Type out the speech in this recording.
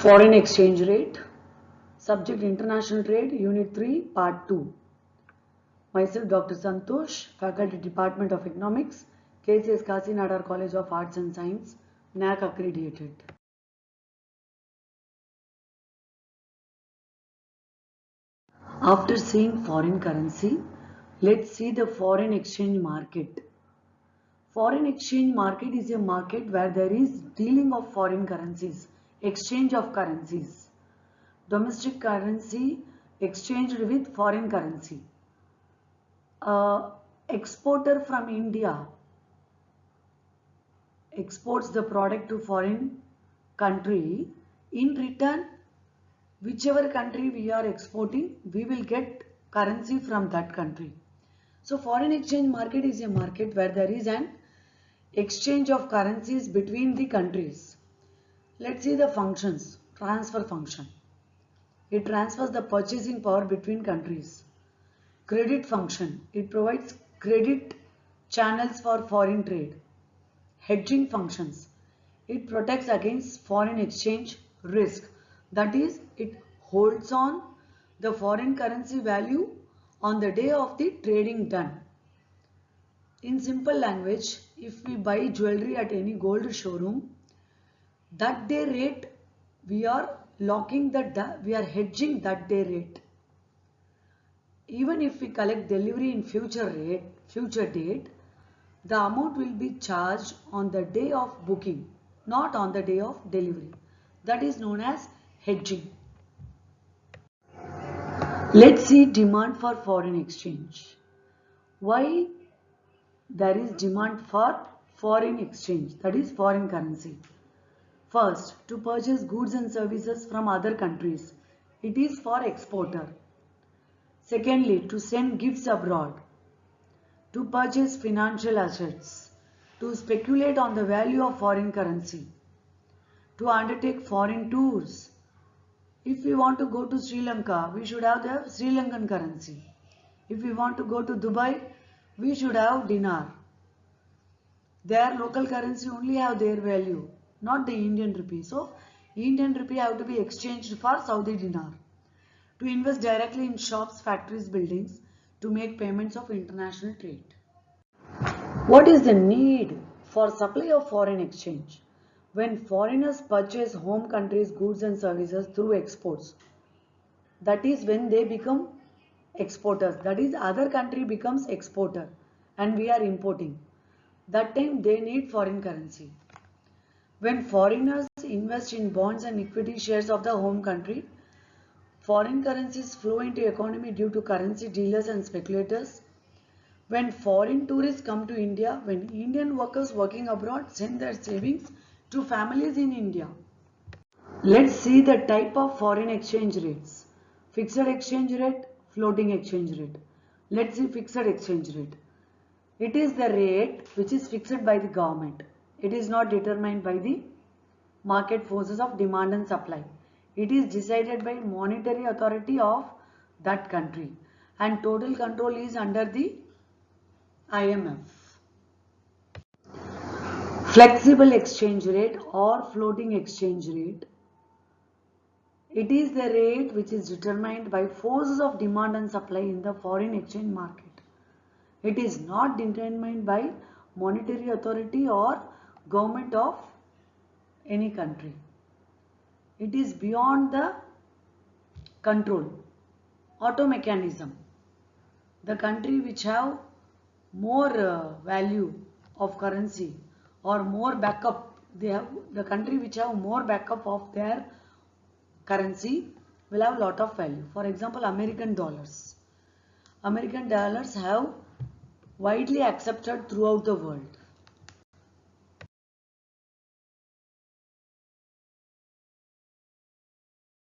Foreign exchange rate. Subject International Trade, Unit 3, Part 2. Myself Dr. Santosh, Faculty Department of Economics, KCS Kasinadar College of Arts and Science, NAC accredited. After seeing foreign currency, let's see the foreign exchange market. Foreign exchange market is a market where there is dealing of foreign currencies, exchange of currencies. Domestic currency exchanged with foreign currency. Exporter from India exports the product to foreign country. In return, whichever country we are exporting, we will get currency from that country. So foreign exchange market is a market where there is an exchange of currencies between the countries. Let's see the functions. Transfer function. It transfers the purchasing power between countries. Credit function. It provides credit channels for foreign trade. Hedging functions. It protects against foreign exchange risk. That is, it holds on the foreign currency value on the day of the trading done. In simple language, if we buy jewelry at any gold showroom, that day rate we are hedging that day rate. Even if we collect delivery in future date, the amount will be charged on the day of booking, not on the day of delivery. That is known as hedging. Let's see demand for foreign exchange. Why there is demand for foreign exchange, that is foreign currency? First, to purchase goods and services from other countries. It is for exporter. Secondly, to send gifts abroad. To purchase financial assets. To speculate on the value of foreign currency. To undertake foreign tours. If we want to go to Sri Lanka, we should have the Sri Lankan currency. If we want to go to Dubai, we should have dinar. Their local currency only have their value, not the Indian rupee. So, Indian rupee have to be exchanged for Saudi dinar. To invest directly in shops, factories, buildings, to make payments of international trade. What is the need for supply of foreign exchange? When foreigners purchase home country's goods and services through exports, that is when they become exporters. That is, other country becomes exporter and we are importing. That time they need foreign currency. When foreigners invest in bonds and equity shares of the home country, foreign currencies flow into economy due to currency dealers and speculators. When foreign tourists come to India, when Indian workers working abroad send their savings to families in India. Let's see the type of foreign exchange rates. Fixed exchange rate, floating exchange rate. Let's see fixed exchange rate. It is the rate which is fixed by the government. It is not determined by the market forces of demand and supply. It is decided by monetary authority of that country and total control is under the IMF. Flexible exchange rate or floating exchange rate. It is the rate which is determined by forces of demand and supply in the foreign exchange market. It is not determined by monetary authority or government of any country. It is beyond the control. Auto mechanism. The country which have more value of currency or more backup, the country which have more backup of their currency will have lot of value. For example, American dollars. American dollars have widely accepted throughout the world.